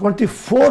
24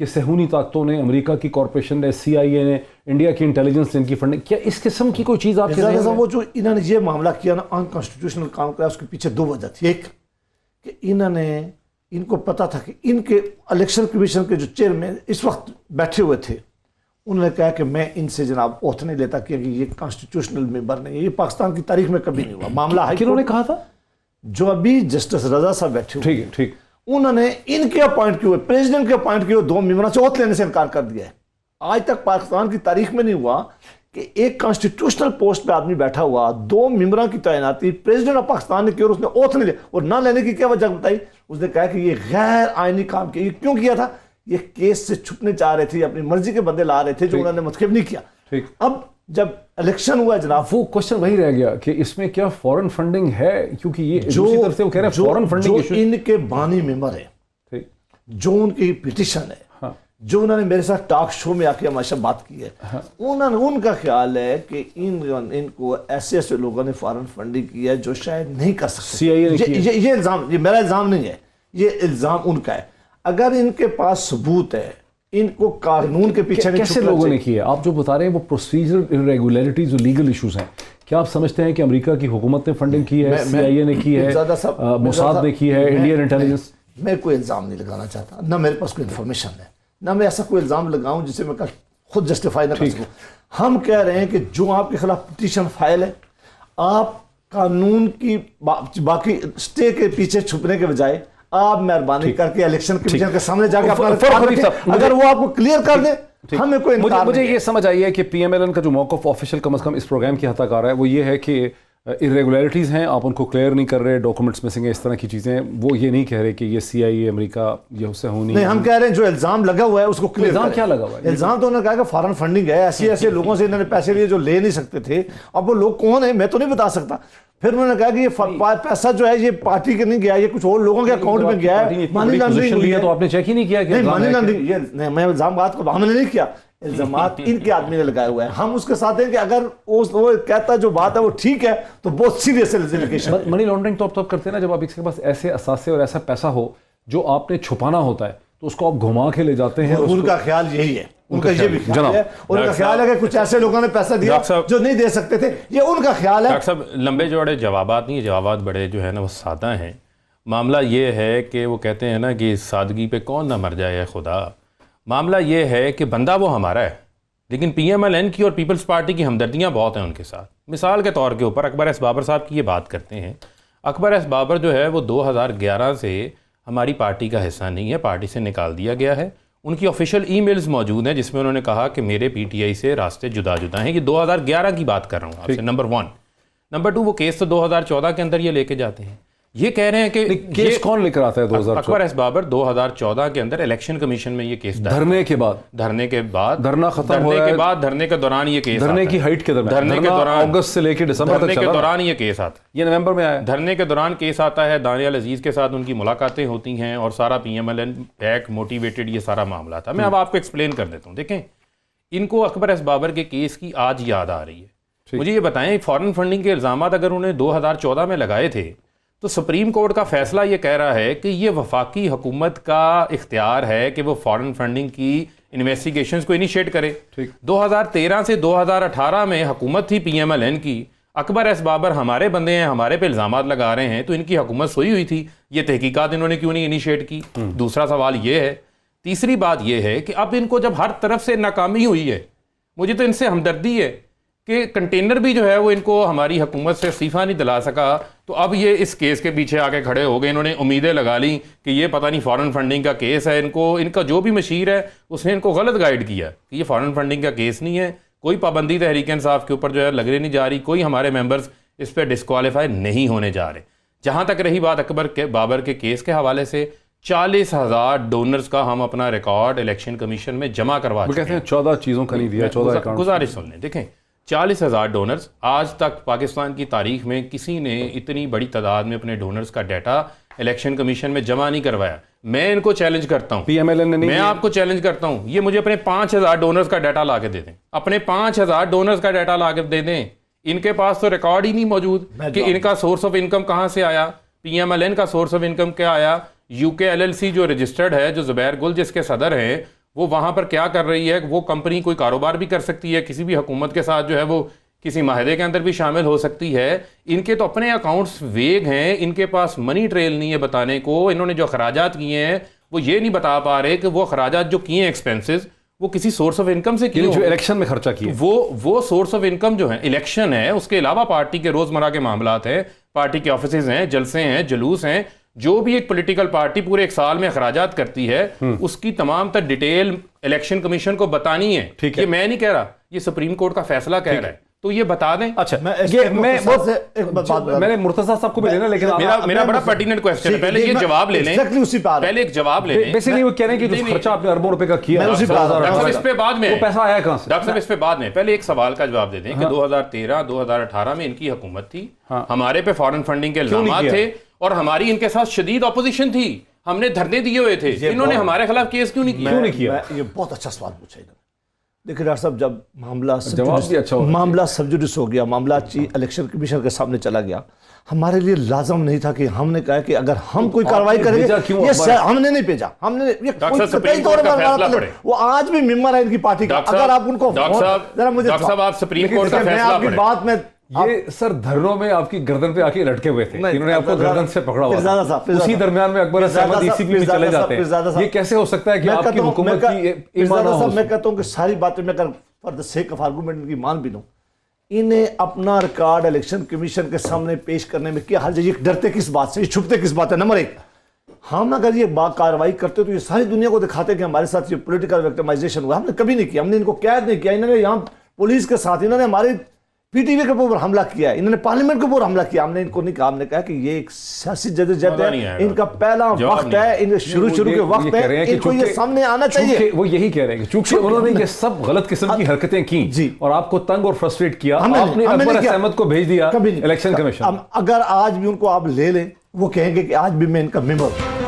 کہ صہیونی طاقتوں نے, امریکہ کی کارپوریشن نے, CIA نے, انڈیا کی انٹیلیجنس نے ان کی فنڈنگ, کیا اس قسم کی کوئی چیز آپ کے ذہن میں؟ وہ جو انہوں نے یہ معاملہ کیا نا, انکانسٹیٹیوشنل کام کیا, اس کے پیچھے دو وجہ تھی. ایک کہ ان کو پتا تھا کہ ان کے الیکشن کمیشن کے جو چیئرمین اس وقت بیٹھے ہوئے تھے, انہوں نے کہا کہ میں ان سے جناب اوتھ نہیں لیتا کہ یہ کانسٹیٹیوشنل ممبر نہیں ہے, یہ پاکستان کی تاریخ میں کبھی نہیں ہوا معاملہ. کنہوں نے کہا تھا؟ جو ابھی جسٹس رضا صاحب بیٹھے ہوئے, ٹھیک ہے, ٹھیک, انہوں نے ان کے اپوائنٹ کیے ہوئے, پریزیڈنٹ کے اپوائنٹ کیے ہوئے دو ممبروں سے اوتھ لینے سے انکار کر دیا ہے. آج تک پاکستان کی تاریخ میں نہیں ہوا کہ ایک کانسٹیٹیوشنل پوسٹ پہ آدمی بیٹھا ہوا, دو ممبروں کی تعیناتی پریزیڈنٹ آف پاکستان نے کی اور اس نے اوتھ نہیں لیا. اور نہ لینے کی کیا وجہ بتائی؟ اس نے کہا کہ یہ غیر آئینی کام کیا. یہ کیوں کیا تھا؟ یہ کیس سے چھپنے چاہ رہے تھے, اپنی مرضی کے بندے لا رہے تھے جو انہوں نے منتخب نہیں کیا. اب جب الیکشن ہوا جناب, وہ کوشچن وہی رہ گیا کہ اس میں کیا فورن فنڈنگ ہے, کیونکہ یہ دوسری طرف سے وہ کہہ رہے ہیں فورن فنڈنگ جو ان کے بانی ممبر ہیں, جو ان کی پٹیشن ہے, جو انہوں نے میرے ساتھ ٹاک شو میں آ کے ہمیشہ بات کی ہے, ان کا خیال ہے کہ ان کو ایسے لوگوں نے فارن فنڈنگ کی ہے جو شاید نہیں کر سکتے. یہ الزام, یہ میرا الزام نہیں ہے, یہ الزام ان کا ہے. اگر ان کے پاس ثبوت ہے, ان کو قانون کے پیچھے کیسے لوگوں نے کی ہے؟ آپ جو بتا رہے ہیں وہ پروسیجرل irregularities اور لیگل ایشوز ہیں. کیا آپ سمجھتے ہیں کہ امریکہ کی حکومت نے فنڈنگ کی ہے, CIA نے کی ہے, موساد نے کی ہے, انڈین انٹیلیجنس؟ میں کوئی الزام نہیں لگانا چاہتا, نہ میرے پاس کوئی انفارمیشن ہے, نہ میں ایسا کوئی الزام لگاؤں جسے میں خود جسٹیفائی نہ کر سکوں. ہم کہہ رہے ہیں کہ جو آپ کے خلاف پٹیشن فائل ہے, آپ قانون کی باقی اسٹے کے پیچھے چھپنے کے بجائے آپ مہربانی کر کے الیکشن کمیشن کے سامنے جا کے اگر وہ آپ کو کلیئر کر دیں, ہمیں کوئی انکار. مجھے یہ سمجھ آئی ہے کہ PMLN کا جو موقف آفیشیل کم از کم اس پروگرام کی حد تک آ رہا ہے وہ یہ ہے کہ irregularities ہیں, آپ ان کو کلیئر نہیں کر رہے, ڈاکومنٹس مسنگ ہیں, اس طرح کی چیزیں. وہ یہ نہیں کہہ رہے کہ یہ CIA امریکہ یہ اس سے ہونی نہیں. ہم کہہ رہے ہیں جو الزام لگا ہوا ہے اس کو کلیئر. الزام کیا لگا ہوا ہے؟ الزام تو انہوں نے کہا کہ فارن فنڈنگ ہے, ایسے لوگوں سے انہوں نے پیسے لیے جو لے نہیں سکتے تھے. اب وہ لوگ کون ہیں میں تو نہیں بتا سکتا. پھر انہوں نے کہا کہ یہ پیسہ جو ہے یہ پارٹی کے نہیں گیا, یہ کچھ اور لوگوں کے اکاؤنٹ میں گیا ہے, مانی لانڈرنگ ہوئی ہے. تو آپ نے چیک ہی نہیں کیا کہ نہیں, مانی لانڈرنگ یہ میں الزامات کو ہم نے نہیں کیا, الزامات ان کے آدمی نے لگائے ہوئے ہیں. ہم اس کے ساتھ ہیں کہ اگر وہ کہتا ہے جو بات ہے وہ ٹھیک ہے تو بہت سیریس ہے. منی لانڈرنگ تو آپ کرتے ہیں نا جب آپ کے پاس ایسے اثاثے اور ایسا پیسہ ہو جو آپ نے چھپانا ہوتا ہے تو اس کو آپ گھما کے لے جاتے ہیں. ان کا خیال یہی ہے, ان کا یہ بھی خیال ہے, ان کا خیال ہے کہ کچھ ایسے لوگوں نے پیسہ دیا جو نہیں دے سکتے تھے, یہ ان کا خیال ہے. ڈاکٹر صاحب لمبے جوڑے جوابات نہیں, جوابات بڑے جو ہے نا وہ سادہ ہیں. معاملہ یہ ہے کہ وہ کہتے ہیں نا کہ سادگی پہ کون نہ مر جائے خدا. معاملہ یہ ہے کہ بندہ وہ ہمارا ہے, لیکن PMLN کی اور پیپلز پارٹی کی ہمدردیاں بہت ہیں ان کے ساتھ. مثال کے طور کے اوپر اکبر ایس بابر صاحب کی یہ بات کرتے ہیں. اکبر ایس بابر جو ہے وہ 2011 سے ہماری پارٹی کا حصہ نہیں ہے, پارٹی سے نکال دیا گیا ہے. ان کی آفیشیل ای میلز موجود ہیں جس میں انہوں نے کہا کہ میرے PTI سے راستے جدا جدا ہیں. یہ 2011 کی بات کر رہا ہوں آپ سے, نمبر 1. نمبر 2, وہ کیس تو 2014 کے اندر یہ لے کے جاتے ہیں. یہ کہہ رہے ہیں کہ کیس کون لے کر آتا ہے 2014؟ اکبر ایس بابر 2014 کے اندر الیکشن کمیشن میں یہ کیس دھرنے کے بعد دھرنا ختم ہوا ہے, دھرنے کے دوران یہ کیس, دھرنے کی ہائٹ کے دوران, دھرنے کے دوران اگست سے لے کے دسمبر تک دھرنے کے دوران یہ کیس آتا ہے. یہ نومبر میں آیا. دھرنے کے دوران کیس آتا ہے, دانیال عزیز کے ساتھ ان کی ملاقاتیں ہوتی ہیں اور سارا PMLN بیک موٹیویٹڈ یہ سارا معاملہ تھا. میں اب آپ کو ایکسپلین کر دیتا ہوں. دیکھیں, ان کو اکبر ایس بابر کے کیس کی آج یاد آ رہی ہے. مجھے یہ بتائیں, فارن فنڈنگ کے الزامات اگر انہیں 2014 میں لگائے تھے تو سپریم کورٹ کا فیصلہ یہ کہہ رہا ہے کہ یہ وفاقی حکومت کا اختیار ہے کہ وہ فارن فنڈنگ کی انویسٹیگیشنز کو انیشیٹ کرے. 2013 سے 2018 میں حکومت تھی PMLN کی, اکبر ایس بابر ہمارے بندے ہیں, ہمارے پہ الزامات لگا رہے ہیں, تو ان کی حکومت سوئی ہوئی تھی. یہ تحقیقات انہوں نے کیوں نہیں انیشیٹ کی؟ دوسرا سوال یہ ہے. تیسری بات یہ ہے کہ اب ان کو جب ہر طرف سے ناکامی ہوئی ہے, مجھے تو ان سے ہمدردی ہے کہ کنٹینر بھی جو ہے وہ ان کو ہماری حکومت سے استعفیٰ نہیں دلا سکا, تو اب یہ اس کیس کے پیچھے آ کے کھڑے ہو گئے. انہوں نے امیدیں لگا لیں کہ یہ پتہ نہیں فارن فنڈنگ کا کیس ہے. ان کا جو بھی مشیر ہے اس نے ان کو غلط گائیڈ کیا کہ یہ فارن فنڈنگ کا کیس نہیں ہے. کوئی پابندی تحریک انصاف کے اوپر جو ہے لگنے نہیں جا رہی, کوئی ہمارے ممبرز اس پہ ڈسکوالیفائی نہیں ہونے جا رہے. جہاں تک رہی بات اکبر کے بابر کے کیس کے حوالے سے, 40,000 ڈونرز کا ہم اپنا ریکارڈ الیکشن کمیشن میں جمع کروا چکے ہیں. کہتے ہیں 14 چیزوں کا نہیں دیا, 14 اکاؤنٹ. گزارش سن لیں. دیکھیں, 40,000 ڈونرز, آج تک پاکستان کی تاریخ میں کسی نے اتنی بڑی تعداد میں اپنے ڈونرز کا ڈیٹا الیکشن کمیشن میں جمع نہیں کروایا. میں ان کو چیلنج کرتا ہوں, PMLN نے نہیں, میں آپ کو چیلنج کرتا ہوں, یہ مجھے اپنے 5,000 ڈونرز کا ڈیٹا لا کے دے دیں. اپنے 5,000 ڈونرز کا ڈیٹا لا کے دے دیں. ان کے پاس تو ریکارڈ ہی نہیں موجود کہ ان کا سورس آف انکم کہاں سے آیا, PMLN کا سورس آف انکم کیا آیا. UK LLC جو رجسٹرڈ ہے, جو زبیر گل جس کے صدر ہیں, وہ وہاں پر کیا کر رہی ہے. وہ کمپنی کوئی کاروبار بھی کر سکتی ہے, کسی بھی حکومت کے ساتھ جو ہے وہ کسی معاہدے کے اندر بھی شامل ہو سکتی ہے. ان کے تو اپنے اکاؤنٹس ویگ ہیں, ان کے پاس منی ٹریل نہیں ہے بتانے کو. انہوں نے جو اخراجات کیے ہیں وہ یہ نہیں بتا پا رہے کہ وہ اخراجات جو کیے ہیں ایکسپینسز وہ کسی سورس آف انکم سے کیے, جو الیکشن میں خرچہ کیا, وہ سورس آف انکم جو ہے الیکشن ہے, اس کے علاوہ پارٹی کے روزمرہ کے معاملات ہیں, پارٹی کے آفیسز ہیں, جلسے ہیں, جلوس ہیں, جو بھی ایک پولیٹیکل پارٹی پورے ایک سال میں اخراجات کرتی ہے اس کی تمام تر ڈیٹیل الیکشن کمیشن کو بتانی ہے. یہ میں نہیں کہہ رہا, یہ سپریم کورٹ کا فیصلہ کہہ رہا ہے, تو یہ بتا دیں. اچھا میں نے مرتضیٰ صاحب کو بھی لینا, لیکن میرا بڑا پرٹیننٹ کوسچن ہے, پہلے یہ جواب لے لیں, پہلے ایک جواب لے لیں. بیسیکلی وہ کہہ رہے ہیں کہ جو خرچہ آپ نے اربوں روپے کا کیا ڈاکٹر صاحب اس پہ بعد میں, وہ پیسہ آیا کہاں سے؟ ڈاکٹر صاحب اس پہ بعد میں, پہلے ایک سوال کا جواب دے دیں کہ 2013-2018 میں ان کی حکومت تھی, ہمارے پہ فارن فنڈنگ کے الزامات تھے اور ہماری ان کے ساتھ شدید اپوزیشن تھی, ہم نے دھرنے دیے ہوئے تھے, انہوں نے ہمارے خلاف کیس کیوں نہیں کیا؟ یہ بہت اچھا سوال پوچھا. دیکھیں ڈاکٹر صاحب, جب معاملہ سب جوڈس ہو گیا, معاملہ الیکشن کمیشن کے سامنے چلا گیا, ہمارے لیے لازم نہیں تھا کہ ہم نے کہا کہ اگر ہم کوئی کاروائی کریں گے, یہ ہم نے نہیں بھیجا, ہم نے وہ آج بھی ممبر ہے ان کی پارٹی کا. اگر آپ ان کو ڈاکٹر صاحب آپ سپریم کورٹ کا فیصلہ پڑھیں. بات میں یہ سر دھرنوں میں آپ کی گردن پہ آ کے لٹکے ہوئے تھے, انہوں نے آپ کو گردن سے پکڑا ہوا تھا, اسی درمیان میں اکبر احمد ای سی پی میں چلے جاتے ہیں. یہ کیسے ہو سکتا ہے کہ آپ کی حکومت کی ایمان نہ ہو؟ میں کہتا ہوں کہ ساری باتیں میں اگر for the sake of argument کی مان بھی لوں, انہیں اپنا ریکارڈ الیکشن کمیشن کے سامنے پیش کرنے میں کیا حرج ہے؟ یہ ڈرتے کس بات سے, یہ چھپتے کس بات ہے؟ نمبر ایک, ہم اگر یہ کاروائی کرتے تو یہ ساری دنیا کو دکھاتے کہ ہمارے ساتھ یہ پولیٹیکل وکٹمائزیشن ہوا. ہم نے کبھی نہیں کیا, ہم نے ان کو قید نہیں کیا. انہوں نے یہاں پولیس کے ساتھ, انہوں نے ہمارے پی ٹی وی کے اوپر حملہ کیا ہے, انہوں نے پارلیمنٹ کے اوپر حملہ کیا. ہم نے ان کو نہیں کہا, ہم نے کہا کہ یہ ایک سیاسی جدوجہد ہے, ان کا پہلا وقت ہے, ان شروع کے وقت ہے, ان کو یہ سامنے آنا چاہیے. وہ یہی کہہ رہے ہیں کہ چونکہ انہوں نے یہ سب غلط قسم کی حرکتیں کی اور آپ کو تنگ اور فرسٹریٹ کیا, آپ نے اکبر احمد کو بھیج دیا الیکشن کمیشن. اگر آج بھی ان کو آپ لے لیں, وہ کہیں گے کہ آج بھی میں ان کا ممبر ہوں.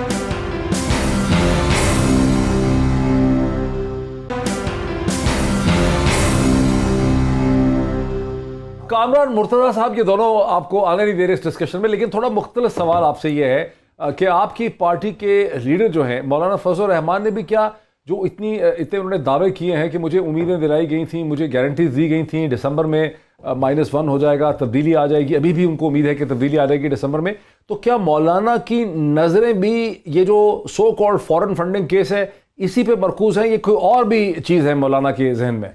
کامران مرتضیٰ صاحب یہ دونوں آپ کو آنے نہیں دے رہے اس ڈسکشن میں, لیکن تھوڑا مختلف سوال آپ سے یہ ہے کہ آپ کی پارٹی کے لیڈر جو ہیں مولانا فضل الرحمان نے بھی کیا جو اتنے انہوں نے دعوے کیے ہیں کہ مجھے امیدیں دلائی گئی تھیں, مجھے گارنٹیز دی گئی تھیں, دسمبر میں -1 ہو جائے گا, تبدیلی آ جائے گی, ابھی بھی ان کو امید ہے کہ تبدیلی آ جائے گی دسمبر میں, تو کیا مولانا کی نظریں بھی یہ جو so called foreign funding case ہے اسی پہ مرکوز ہیں, یہ کوئی اور بھی چیز ہے مولانا کے ذہن میں؟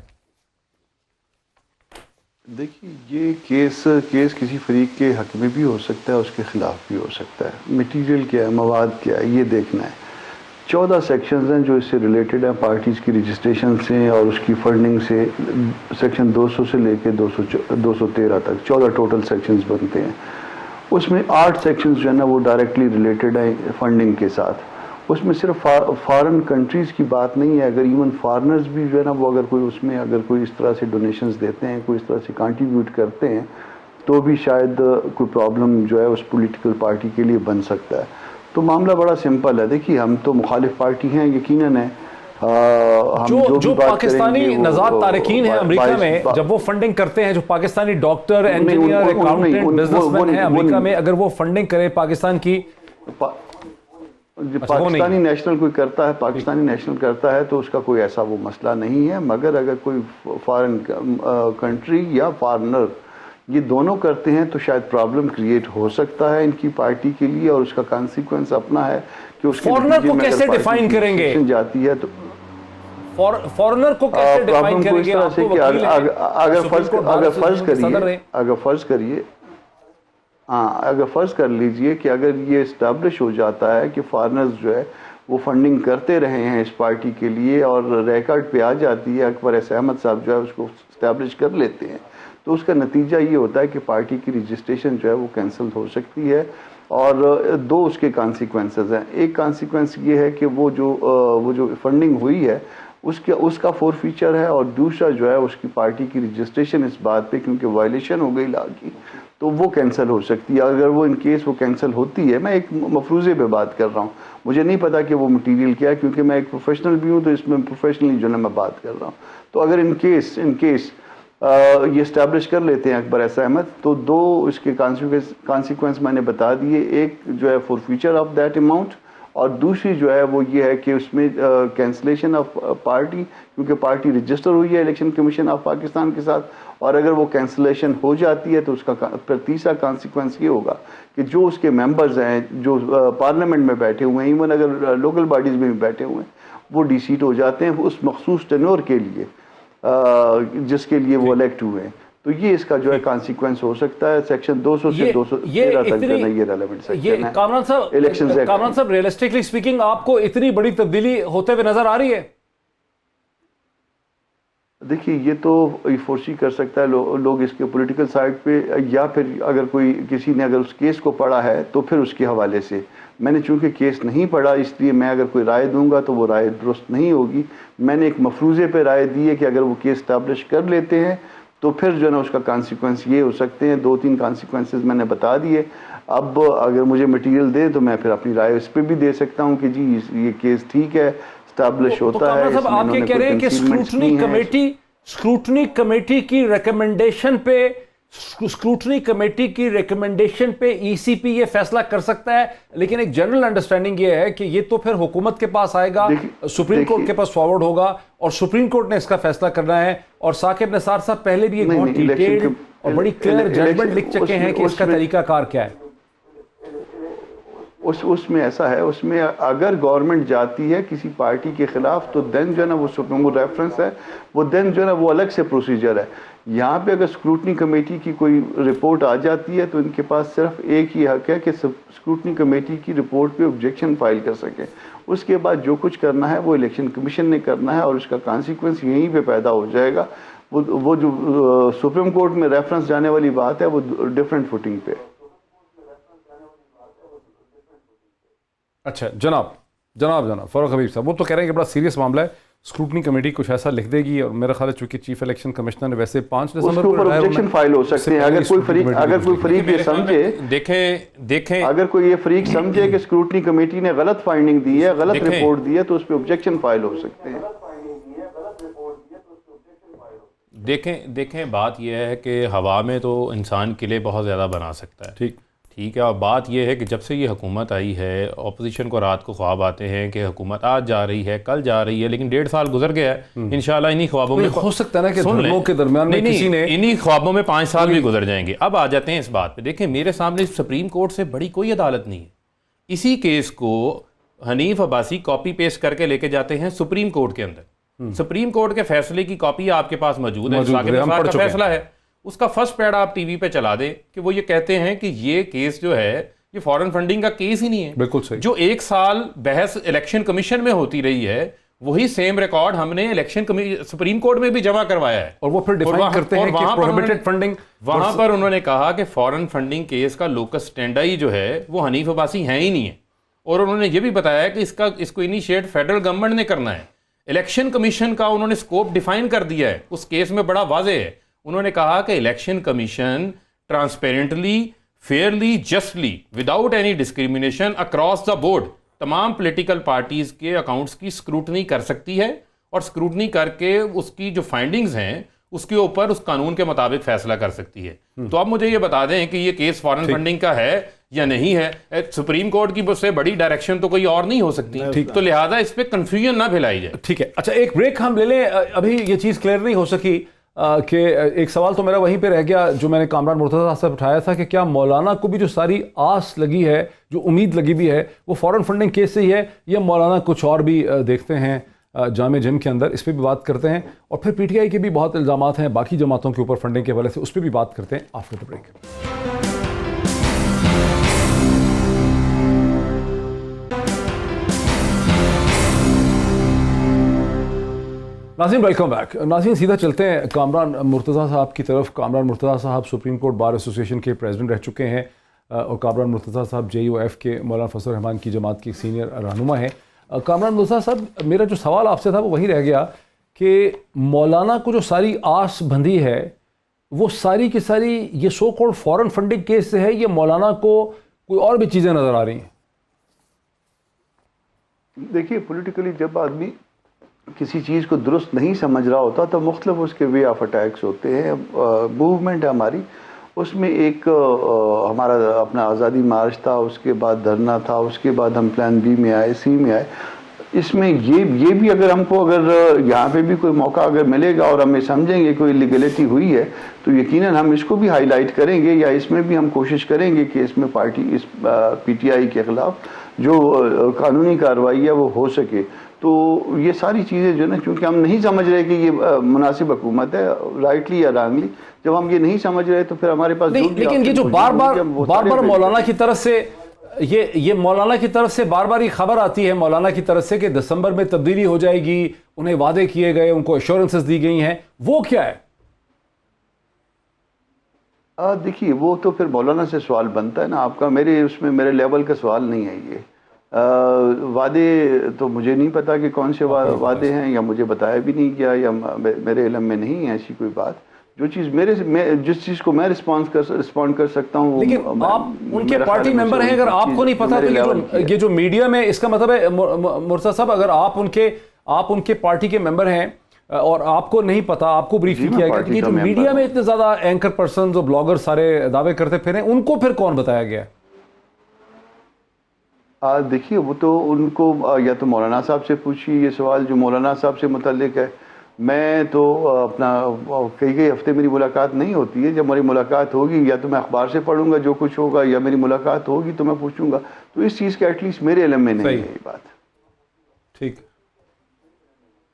دیکھیے, یہ کیس کسی فریق کے حق میں بھی ہو سکتا ہے, اس کے خلاف بھی ہو سکتا ہے. میٹیریل کیا ہے, مواد کیا ہے, یہ دیکھنا ہے. 14 سیکشنز ہیں جو اس سے ریلیٹڈ ہیں, پارٹیز کی رجسٹریشن سے اور اس کی فنڈنگ سے. سیکشن 200 سے لے کے 213 تک 14 ٹوٹل سیکشنز بنتے ہیں. اس میں 8 سیکشنز جو ہے نا وہ ڈائریکٹلی ریلیٹڈ ہیں فنڈنگ کے ساتھ. اس میں صرف فارن کنٹریز کی بات نہیں ہے, اگر ایون فارنرز بھی جو ہے نا وہ اگر کوئی اس میں اگر کوئی اس طرح سے ڈونیشنز دیتے ہیں, کوئی اس طرح سے کنٹریبیوٹ کرتے ہیں, تو بھی شاید کوئی پرابلم جو ہے اس پولیٹیکل پارٹی کے لیے بن سکتا ہے. تو معاملہ بڑا سمپل ہے. دیکھیے, ہم تو مخالف پارٹی ہیں یقیناً ہے. جو پاکستانی نژاد تارکین ہیں امریکہ میں, جب وہ فنڈنگ کرتے ہیں, جو Pakistani doctor, engineer, accountant, business man ہیں امریکہ میں, اگر وہ فنڈنگ کریں پاکستان کی, پاکستانی نیشنل کوئی کرتا ہے, پاکستانی نیشنل کرتا ہے تو اس کا کوئی ایسا وہ مسئلہ نہیں ہے. مگر اگر کوئی فارن کنٹری یا فارنر یہ دونوں کرتے ہیں تو شاید پرابلم کریٹ ہو سکتا ہے ان کی پارٹی کے لیے, اور اس کا کانسیکوینس اپنا ہے کہ اس فارنر کو کیسے ڈیفائن کریں گے جاتی ہے. تو فارنر کو کیسے ڈیفائن کریں گے؟ اگر فرض کر لیجئے کہ اگر یہ اسٹیبلش ہو جاتا ہے کہ فارنرز جو ہے وہ فنڈنگ کرتے رہے ہیں اس پارٹی کے لیے, اور ریکارڈ پہ آ جاتی ہے, اکبر احمد صاحب جو ہے اس کو اسٹیبلش کر لیتے ہیں, تو اس کا نتیجہ یہ ہوتا ہے کہ پارٹی کی رجسٹریشن جو ہے وہ کینسل ہو سکتی ہے. اور 2 اس کے کانسیکوینسز ہیں. ایک کانسیکوینس یہ ہے کہ وہ جو فنڈنگ ہوئی ہے اس کا فور فیچر ہے, اور دوسرا جو ہے اس کی پارٹی کی رجسٹریشن اس بات پہ کیونکہ وائلیشن ہو گئی لا کی, تو وہ کینسل ہو سکتی ہے. اگر وہ ان کیس وہ کینسل ہوتی ہے, میں ایک مفروضے پہ بات کر رہا ہوں, مجھے نہیں پتا کہ وہ مٹیریل کیا ہے کیونکہ میں ایک پروفیشنل بھی ہوں, تو اس میں پروفیشنلی جو ہے میں بات کر رہا ہوں. تو اگر ان کیس یہ اسٹیبلش کر لیتے ہیں اکبر احمد, تو 2 اس کے کانسیکوینس میں نے بتا دیے. ایک جو ہے four feature of that amount, اور دوسری جو ہے وہ یہ ہے کہ اس میں کینسلیشن آف پارٹی، کیونکہ پارٹی رجسٹر ہوئی ہے الیکشن کمیشن آف پاکستان کے ساتھ، اور اگر وہ کینسلیشن ہو جاتی ہے تو اس کا پھر تیسرا کانسیکوینس یہ ہوگا کہ جو اس کے ممبرز ہیں جو پارلیمنٹ میں بیٹھے ہوئے ہیں، ایون اگر لوکل باڈیز میں بھی بیٹھے ہوئے ہیں، وہ ڈی سیٹ ہو جاتے ہیں اس مخصوص ٹینور کے لیے جس کے لیے وہ الیکٹ ہوئے ہیں. تو یہ اس کا جو ہے کانسیکوینس ہو سکتا ہے. سیکشن 200 سے 213 تک جو ہے یہ ریلیونٹ سیکشن ہے. کامران صاحب ریئلسٹکلی اسپیکنگ آپ کو اتنی بڑی تبدیلی ہوتے ہوئے نظر آ رہی ہے؟ دیکھیے یہ تو فورسی کر سکتا ہے لوگ اس کے پولیٹیکل سائڈ پہ، یا پھر اگر کوئی کسی نے اگر اس کیس کو پڑھا ہے تو پھر اس کے حوالے سے. میں نے چونکہ کیس نہیں پڑھا اس لیے میں اگر کوئی رائے دوں گا تو وہ رائے درست نہیں ہوگی. میں نے ایک مفروضے پہ رائے دی ہے کہ اگر وہ کیس اسٹیبلش کر لیتے ہیں تو پھر جو ہے نا اس کا کانسیکوینس یہ ہو سکتے ہیں. 2-3 کانسیکوینسز میں نے بتا دیے. اب اگر مجھے مٹیریل دیں تو میں پھر اپنی رائے اس پہ بھی دے سکتا ہوں کہ جی یہ کیس ٹھیک ہے، اسٹیبلش ہوتا ہے. آپ یہ کہہ رہے ہیں کہ اسکروٹنی کمیٹی کی ریکمنڈیشن پہ ای سی پی یہ فیصلہ کر سکتا ہے، لیکن ایک جنرل انڈرسٹینڈنگ یہ ہے کہ یہ تو پھر حکومت کے پاس آئے گا، سپریم کورٹ کے پاس فارورڈ ہوگا اور سپریم کورٹ نے اس کا فیصلہ کرنا ہے. اور ثاقب نثار صاحب پہلے بھی ایک بہت ڈیٹیلڈ اور بڑی کلیئر ججمنٹ لکھ چکے ہیں کہ اس کا طریقہ کار کیا ہے. اس میں ایسا ہے، اس میں اگر گورنمنٹ جاتی ہے کسی پارٹی کے خلاف تو دین جو ہے نا وہ سپریم ریفرنس ہے، وہ دین جو ہے نا وہ الگ سے پروسیجر ہے. یہاں پہ اگر اسکروٹنی کمیٹی کی کوئی رپورٹ آ جاتی ہے تو ان کے پاس صرف ایک ہی حق ہے کہ اسکروٹنی کمیٹی کی رپورٹ پہ آبجیکشن فائل کر سکیں. اس کے بعد جو کچھ کرنا ہے وہ الیکشن کمیشن نے کرنا ہے، اور اس کا کانسیکوینس یہیں پہ پیدا ہو جائے گا. وہ جو سپریم کورٹ میں ریفرنس جانے والی بات ہے وہ ڈفرینٹ فوٹنگ پہ. اچھا جناب فاروق حبیب صاحب، وہ تو کہہ رہے ہیں کہ بڑا سیریس معاملہ ہے، اسکروٹنی کمیٹی کچھ ایسا لکھ دے گی، اور میرا خیال ہے چونکہ چیف الیکشن کمشنر نے ویسے 5 دسمبر کو آبجیکشن فائل ہو سکتے ہیں. اگر کوئی فریق یہ سمجھے، دیکھیں اگر کوئی یہ فریق سمجھے کہ اسکروٹنی کمیٹی نے غلط فائنڈنگ دی ہے، غلط رپورٹ دی ہے، تو اس پہ آبجیکشن فائل ہو سکتے ہیں. دیکھیں بات یہ ہے کہ ہوا میں تو انسان قلعے بہت زیادہ بنا سکتا ہے، ٹھیک ہے. اور بات یہ ہے کہ جب سے یہ حکومت آئی ہے، اپوزیشن کو رات کو خواب آتے ہیں کہ حکومت آج جا رہی ہے، کل جا رہی ہے، لیکن 1.5 سال گزر گیا ہے. انشاءاللہ انہی خوابوں میں ہو سکتا ہے نا کہ دھرموں کے درمیان میں کسی نے انہی خوابوں میں 5 سال بھی گزر جائیں گے. اب آ جاتے ہیں اس بات پہ. دیکھیں میرے سامنے سپریم کورٹ سے بڑی کوئی عدالت نہیں ہے. اسی کیس کو حنیف عباسی کاپی پیسٹ کر کے لے کے جاتے ہیں سپریم کورٹ کے اندر. سپریم کورٹ کے فیصلے کی کاپی آپ کے پاس موجود ہے، کا فیصلہ ہے. اس کا فرسٹ پیڈ آپ ٹی وی پہ چلا دیں کہ وہ یہ کہتے ہیں کہ یہ کیس جو ہے یہ فارن فنڈنگ کا کیس ہی نہیں ہے. بالکل صحیح. جو 1 سال بحث الیکشن کمیشن میں ہوتی رہی ہے وہی سیم ریکارڈ ہم نے سپریم کورٹ میں بھی جمع کروایا ہے. اور وہ پھر ڈیفائن کرتے ہیں کہ پروہیبٹڈ فنڈنگ. وہاں پر انہوں نے کہا کہ فارن فنڈنگ کیس کا لوکس اسٹینڈائی جو ہے وہ حنیف عباسی ہیں ہی نہیں ہے. اور انہوں نے یہ بھی بتایا کہ اس کو انیشیٹ فیڈرل گورنمنٹ نے کرنا ہے. الیکشن کمیشن کا انہوں نے اسکوپ ڈیفائن کر دیا ہے اس کیس میں بڑا واضح ہے. انہوں نے کہا کہ election commission transparently, fairly, justly, without any discrimination across the board تمام پولیٹیکل پارٹیز کے اکاؤنٹس کی اسکروٹنی کر سکتی ہے، اور اسکروٹنی کر کے اس کی جو فائنڈنگز ہیں اس کے اوپر اس قانون کے مطابق فیصلہ کر سکتی ہے. تو اب مجھے یہ بتا دیں کہ یہ کیس فارن فنڈنگ کا ہے یا نہیں ہے. سپریم کورٹ کی سے بڑی ڈائریکشن تو کوئی اور نہیں ہو سکتی، تو لہٰذا اس پہ کنفیوژن نہ پھیلائی جائے. ٹھیک ہے. اچھا ایک بریک ہم لے لیں. ابھی یہ چیز کلیئر نہیں ہو سکی کہ ایک سوال تو میرا وہیں پہ رہ گیا جو میں نے کامران مرتضیٰ سے اٹھایا تھا کہ کیا مولانا کو بھی جو ساری آس لگی ہے، جو امید لگی بھی ہے، وہ فارن فنڈنگ کیس سے ہی ہے یا مولانا کچھ اور بھی دیکھتے ہیں جامع جم کے اندر؟ اس پہ بھی بات کرتے ہیں. اور پھر پی ٹی آئی کے بھی بہت الزامات ہیں باقی جماعتوں کے اوپر فنڈنگ کے حوالے سے، اس پہ بھی بات کرتے ہیں آفٹر دا بریک. ناظرین ویلکم بیک. ناظرین سیدھا چلتے ہیں کامران مرتضیٰ صاحب کی طرف. کامران مرتضیٰ صاحب سپریم کورٹ بار ایسوسیشن کے پریزیڈنٹ رہ چکے ہیں، اور کامران مرتضیٰ صاحب JUF کے مولانا فضل الرحمان کی جماعت کی سینئر رہنما ہیں. کامران مرتضیٰ صاحب، میرا جو سوال آپ سے تھا وہ وہی رہ گیا کہ مولانا کو جو ساری آس بندھی ہے وہ ساری کی ساری یہ so called foreign funding case سے ہے، یہ مولانا کو کوئی اور بھی چیزیں نظر آ رہی ہیں؟ دیکھیے پولیٹیکلی جب آدمی کسی چیز کو درست نہیں سمجھ رہا ہوتا تو مختلف اس کے وے آف اٹیکس ہوتے ہیں. موومنٹ ہے ہماری، اس میں ایک ہمارا اپنا آزادی مارچ تھا، اس کے بعد دھرنا تھا، اس کے بعد ہم پلان بی میں آئے، سی میں آئے. اس میں یہ بھی اگر ہم کو اگر یہاں پہ بھی کوئی موقع اگر ملے گا اور ہمیں سمجھیں گے کوئی لیگلٹی ہوئی ہے تو یقیناً ہم اس کو بھی ہائی لائٹ کریں گے، یا اس میں بھی ہم کوشش کریں گے کہ اس میں party us P T I کے خلاف جو قانونی کارروائی ہے وہ ہو سکے. تو یہ ساری چیزیں جو نا، چونکہ ہم نہیں سمجھ رہے کہ یہ مناسب حکومت ہے رائٹلی یا رانگلی، جب ہم یہ نہیں سمجھ رہے تو پھر ہمارے پاس نہیں، لیکن یہ جو بار بار مولانا کی طرف سے یہ مولانا کی طرف سے بار بار یہ خبر آتی ہے مولانا کی طرف سے کہ دسمبر میں تبدیلی ہو جائے گی، انہیں وعدے کیے گئے، ان کو ایشورنسز دی گئی ہیں، وہ کیا ہے؟ دیکھیے وہ تو پھر مولانا سے سوال بنتا ہے نا آپ کا، میرے لیول کا سوال نہیں ہے یہ. وعدے تو مجھے نہیں پتا کہ کون سے وعدے ہیں، یا مجھے بتایا بھی نہیں گیا، یا میرے علم میں نہیں ہے ایسی کوئی بات. جو چیز جس چیز کو میں رسپونڈ کر سکتا ہوں، لیکن آپ ان کے پارٹی ممبر ہیں، اگر آپ کو نہیں پتا تو یہ جو میڈیا میں، اس کا مطلب ہے مرتضیٰ صاحب اگر آپ ان کے پارٹی کے ممبر ہیں اور آپ کو نہیں پتا، آپ کو بریف کیا گیا، یہ جو میڈیا میں اتنے زیادہ اینکر پرسنز اور بلاگر سارے دعوے کرتے پھریں، ان کو پھر کون بتایا گیا؟ دیکھیے وہ تو ان کو یا تو مولانا صاحب سے پوچھیے یہ سوال جو مولانا صاحب سے متعلق ہے. میں تو اپنا کئی ہفتے میری ملاقات نہیں ہوتی ہے، جب میری ملاقات ہوگی یا تو میں اخبار سے پڑھوں گا جو کچھ ہوگا، یا میری ملاقات ہوگی تو میں پوچھوں گا. تو اس چیز کا ایٹ لیسٹ میرے علم میں نہیں ہے یہ بات. ٹھیک،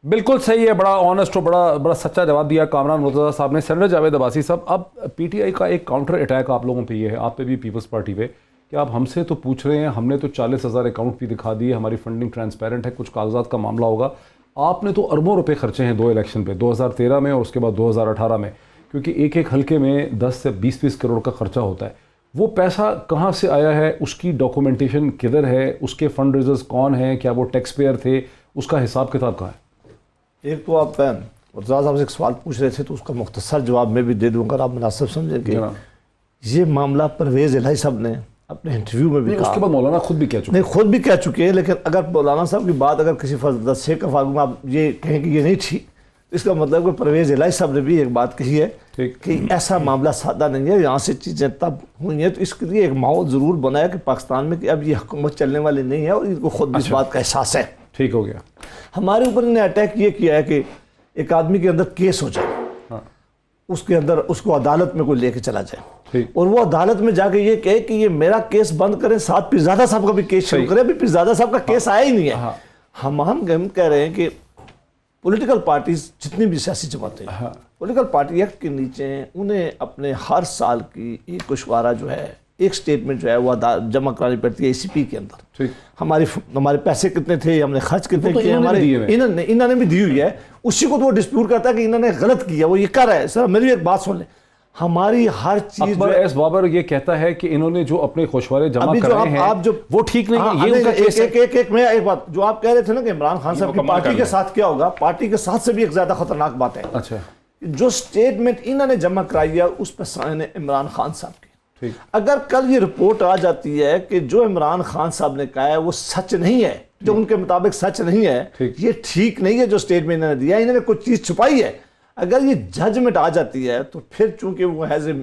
بالکل صحیح ہے، بڑا آنسٹ اور بڑا سچا جواب دیا کامران مرتضیٰ صاحب نے. سینیٹر جاوید عباسی صاحب، اب پی ٹی آئی کا ایک کاؤنٹر اٹیک آپ لوگوں پہ یہ ہے، آپ پہ بھی، پیپلز پارٹی پہ، کہ آپ ہم سے تو پوچھ رہے ہیں، ہم نے تو 40,000 اکاؤنٹ بھی دکھا دیے، ہماری فنڈنگ ٹرانسپیرنٹ ہے، کچھ کاغذات کا معاملہ ہوگا. آپ نے تو اربوں روپے خرچے ہیں 2 الیکشن پہ، 2013 میں اور اس کے بعد 2018 میں، کیونکہ ایک حلقے میں 10 سے 20 کروڑ کا خرچہ ہوتا ہے. وہ پیسہ کہاں سے آیا ہے، اس کی ڈاکومنٹیشن کدھر ہے، اس کے فنڈ ریزرز کون ہیں، کیا وہ ٹیکس پیئر تھے، اس کا حساب کتاب کہاں ہے؟ ایک تو آپ مرتضیٰ صاحب سے ایک سوال پوچھ رہے تھے تو اس کا مختصر جواب میں بھی دے دوں گا، آپ مناسب سمجھیں کہ یہ معاملہ پرویز الہی صاحب نے اپنے انٹرویو میں بھی کہا، اس کے بعد مولانا خود بھی کہہ چکے، نہیں خود بھی کہہ چکے ہیں. لیکن اگر مولانا صاحب کی بات اگر کسی سے کا فاغ میں آپ یہ کہیں کہ یہ نہیں تھی، اس کا مطلب کہ پرویز الہی صاحب نے بھی ایک بات کہی ہے کہ ایسا معاملہ سادہ نہیں ہے، یہاں سے چیزیں تب ہوئی ہیں. تو اس کے لیے ایک ماحول ضرور بنایا کہ پاکستان میں کہ اب یہ حکومت چلنے والی نہیں ہے، اور ان کو خود بھی اس بات کا احساس ہے. ٹھیک ہو گیا. ہمارے اوپر انہیں اٹیک یہ کیا ہے کہ ایک آدمی کے اندر کیس ہو جائے، اس کے اندر اس کو عدالت میں کوئی لے کے چلا جائے، اور وہ عدالت میں جا کے یہ کہے کہ یہ میرا کیس بند کریں، ساتھ پیرزادہ صاحب کا بھی کیس شروع کریں. ابھی پیرزادہ صاحب کا کیس آیا ہی نہیں ہے. ہم کہہ رہے ہیں کہ پولیٹیکل پارٹیز جتنی بھی سیاسی جماعتیں پولیٹیکل پارٹی ایکٹ کے نیچے ہیں، انہیں اپنے ہر سال کی ایک گوشوارہ جو ہے، ایک سٹیٹمنٹ جو ہے وہ جمع کرانی پڑتی ہے اے سی پی کے اندر. ہمارے پیسے کتنے تھے، ہم نے خرچ کتنے کیے، انہوں نے بھی دی ہوئی ہے. اسی کو تو وہ ڈسپیوٹ کرتا ہے کہ انہوں نے غلط کیا، وہ یہ کر رہا ہے. سر میری ایک بات سن لیں، ہماری ہر چیز اکبر ایس بابر یہ کہتا ہے کہ انہوں نے جو اپنے خوشوارے جمع کرائے ہیں وہ ٹھیک نہیں ہے. یہ ان کا کیس ہے. میں ایک بات جو آپ کہہ رہے تھے نا کہ عمران خان صاحب کی پارٹی کے ساتھ کیا ہوگا، پارٹی کے ساتھ سے بھی ایک زیادہ خطرناک بات ہے. اچھا، جو سٹیٹمنٹ انہوں نے جمع کرائی ہے اس پہ سائن ہے عمران خان صاحب کی. اگر کل یہ رپورٹ آ جاتی ہے کہ جو عمران خان صاحب نے کہا ہے وہ سچ نہیں ہے، جو ان کے مطابق سچ نہیں ہے، یہ ٹھیک نہیں ہے جو سٹیٹمنٹ انہوں نے دیا، انہوں نے کوئی چیز چھپائی ہے، اگر یہ ججمنٹ آ جاتی ہے تو پھر چونکہ وہ as a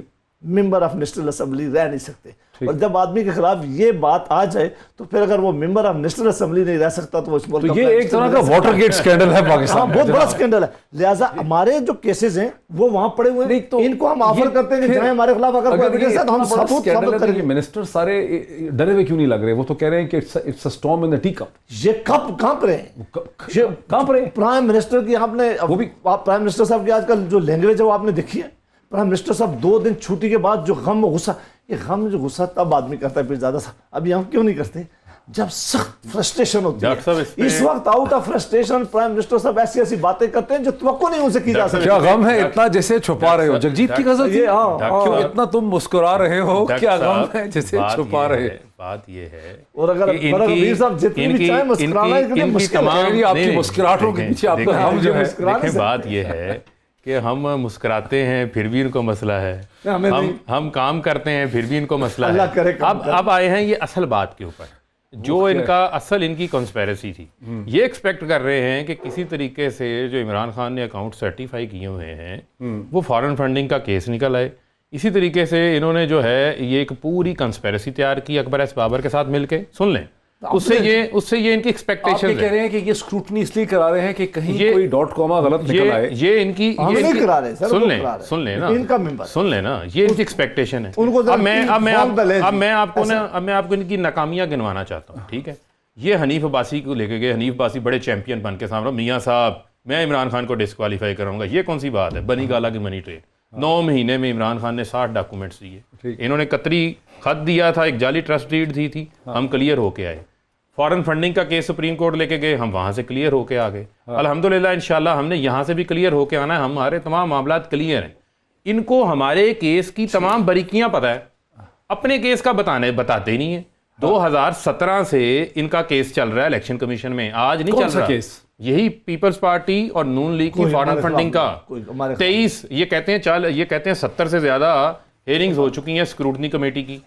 member of national assembly رہ نہیں سکتے. اور جب آدمی کے خلاف یہ بات آ جائے تو پھر اگر وہ ممبر آف نیشنل اسمبلی نہیں رہ سکتا تو وہ اس ملک تو یہ ایک طرح کا واٹر گیٹ سکینڈل ہے پاکستان میں. بہت بڑا سکینڈل ہے. لہٰذا ہمارے جو کیسز ہیں وہ وہاں پڑے ہوئے ہیں، ان کو ہم آفر کرتے ہیں کہ جائیں ہمارے خلاف اگر کوئی ایویڈنس ہے تو ہم ثابت کریں گے. منسٹر سارے ڈرے ہوئے کیوں نہیں لگ رہے؟ وہ تو کہہ رہے ہیں کہ it's a storm in the tea cup. یہ کپ کہاں پر ہیں؟ کہاں پر ہیں؟ پرائم منسٹر کی آپ نے، وہ بھی پرائم منسٹر صاحب کی آج کل جو لینگویج ہے وہ آپ نے دیکھی ہے. پرائم منسٹر صاحب 2 دن چھٹی کے بعد جو غم و غصہ، یہ غم جو غصہ تب آدمی کرتا ہے پھر زیادہ سا، ابھی ہم کیوں نہیں کرتے جب سخت فرسٹریشن ہوتی ہے. اس وقت out of frustration prime minister صاحب ایسی باتیں کرتے ہیں جو توقع نہیں ان سے کی جا سکتی. کیا غم ہے اتنا جیسے چھپا رہے ہو؟ جگجیت کی غزل تھی، اتنا تم مسکرا رہے ہو، کیا غم ہے جیسے چھپا رہے. بات یہ ہے، اور اگر امیر صاحب جتنی بھی چاہیں مسکرانا ہے مشکل ہے، آپ کی مسکراہٹوں کے پیچھے آپ کا غم جو ہے. بات یہ ہے کہ ہم مسکراتے ہیں پھر بھی ان کو مسئلہ ہے، ہم کام کرتے ہیں پھر بھی ان کو مسئلہ ہے. اب آئے ہیں یہ اصل بات کے اوپر، جو ان کا اصل ان کی کنسپیرسی تھی. یہ ایکسپیکٹ کر رہے ہیں کہ کسی طریقے سے جو عمران خان نے اکاؤنٹ سرٹیفائی کیے ہوئے ہیں وہ فارن فنڈنگ کا کیس نکل آئے، اسی طریقے سے انہوں نے جو ہے یہ ایک پوری کنسپیرسی تیار کی اکبر ایس بابر کے ساتھ مل کے. سن لیں, اس سے یہ ان کی آپ ایکسپیکٹیشن یہ کہہ رہے ہیں کہ یہ اسکروٹنی اس لیے کرا رہے ہیں کہ کہیں کوئی ڈاٹ کاما غلط نکل آئے. یہ ان کی سن لیں نا ان کا ممبر سن لیں نا, یہ ان کی ایکسپیکٹیشن ہے. اب میں آپ کو ان کی ناکامیاں گنوانا چاہتا ہوں, ٹھیک ہے. یہ حنیف عباسی کو لے کے گئے, حنیف عباسی بڑے چیمپئن بن کے سامنے, میاں صاحب میں عمران خان کو ڈسکوالیفائی کراؤں گا. یہ کون سی بات ہے, بنی گالا کی منی ٹریل. 9 مہینے میں عمران خان نے 60 ڈاکومنٹس دیے. انہوں نے قطری خط دیا تھا, ایک جعلی ٹرسٹ ڈیڈ دی تھی, ہم کلیئر ہو کے آئے. فارن فنڈنگ کا کیس سپریم کورٹ لے کے گئے, ہم وہاں سے کلیئر ہو کے آ گئے. الحمدللہ انشاءاللہ ہم نے یہاں سے بھی کلیئر ہو کے آنا ہے, ہمارے تمام معاملات کلیئر ہیں. ان کو ہمارے کیس کی تمام باریکیاں پتہ ہے, اپنے کیس کا بتاتے ہی نہیں ہیں. 2017 سے ان کا کیس چل رہا ہے الیکشن کمیشن میں, آج نہیں چل رہا کیس. یہی پیپلز پارٹی اور نون لیگ کی فارن فنڈنگ کا 23 یہ کہتے ہیں 70 سے زیادہ ہیئرنگز ہو چکی ہیں اسکروٹنی کمیٹی کی.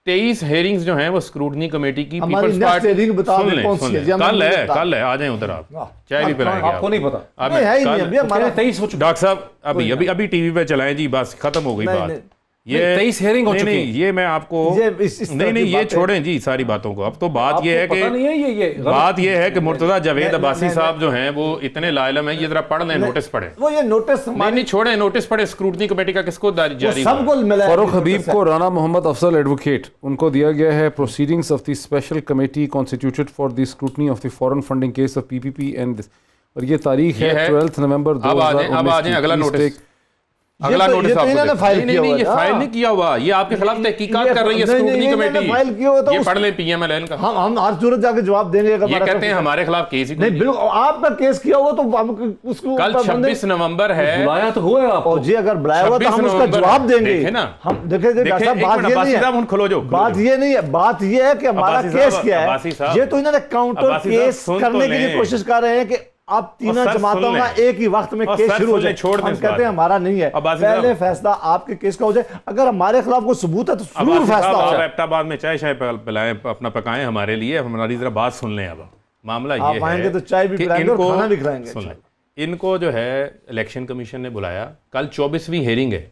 23 ہیئرنگز جو ہیں وہ اسکروٹنی کمیٹی کی پیپلز پارٹی. کل ہے, آ جائیں ادھر, آپ چائے بھی پلائیں گے. آپ کو نہیں پتا ڈاکٹر صاحب, ابھی ٹی وی پہ چلائیں جی, بس ختم ہو گئی بات. یہ 23 ہیئرنگ ہو چکی ہیں. یہ میں آپ کو نہیں یہ چھوڑیں جی ساری باتوں کو. اب تو بات یہ ہے کہ مرتضیٰ جاوید عباسی صاحب جو ہیں وہ اتنے لا علم ہیں, یہ ذرا پڑھ لیں, نوٹس پڑھیں. وہ یہ نوٹس نہیں چھوڑیں, نوٹس پڑھیں. اسکروٹنی کمیٹی کا کس کو جاری فاروق حبیب کو رانا محمد افضل ایڈوکیٹ, ان کو دیا گیا ہے proceedings of the special committee constituted for the scrutiny of the foreign funding case of PPP and, اور یہ تاریخ ہے 12 نومبر 2019. اب آ جائیں اگلا نوٹس. اگلا نوٹس آپ کو فائل نہیں کیا ہوا, یہ آپ کے خلاف تحقیقات کر رہی ہے اسکروٹنی کمیٹی. یہ پڑھ لیں PMLN کا. ہم ہر صورت جا کے جواب دیں گے. یہ کہتے ہیں ہمارے خلاف کیس ہی نہیں, بالکل آپ کا کیس کیا ہوا تو اس کو کل 26 نومبر ہے. بلایا تو ہوا ہے آپ کو جی, اگر بلایا ہوا تو ہم اس کا جواب دیں گے نا. ہم دیکھیں ڈاکٹر صاحب, بات یہ نہیں ہے, بات یہ ہے کہ ہمارا کیس کیا ہے. یہ تو انہوں نے کاؤنٹر کیس کرنے کے لیے کوشش کر رہے ہیں کہ اب تینوں جماعتوں کا ایک ہی وقت میں کیس شروع ہو جائے. ہم کہتے ہیں ہمارا نہیں ہے, پہلے فیصلہ آپ کے کیس کا ہو جائے. اگر ہمارے خلاف کوئی ثبوت ہے تو ضرور فیصلہ ہو جائے. ایبٹ آباد میں چائے پلائیں, اپنا پکائیں ہمارے لیے, ہماری ذرا بات سن لیں. اب معاملہ یہ ہے, آپ آئیں گے تو چائے بھی پلائیں گے اور کھانا بھی کھلائیں گے. ان کو جو ہے الیکشن کمیشن نے بلایا, کل 24ویں ہیئرنگ ہے.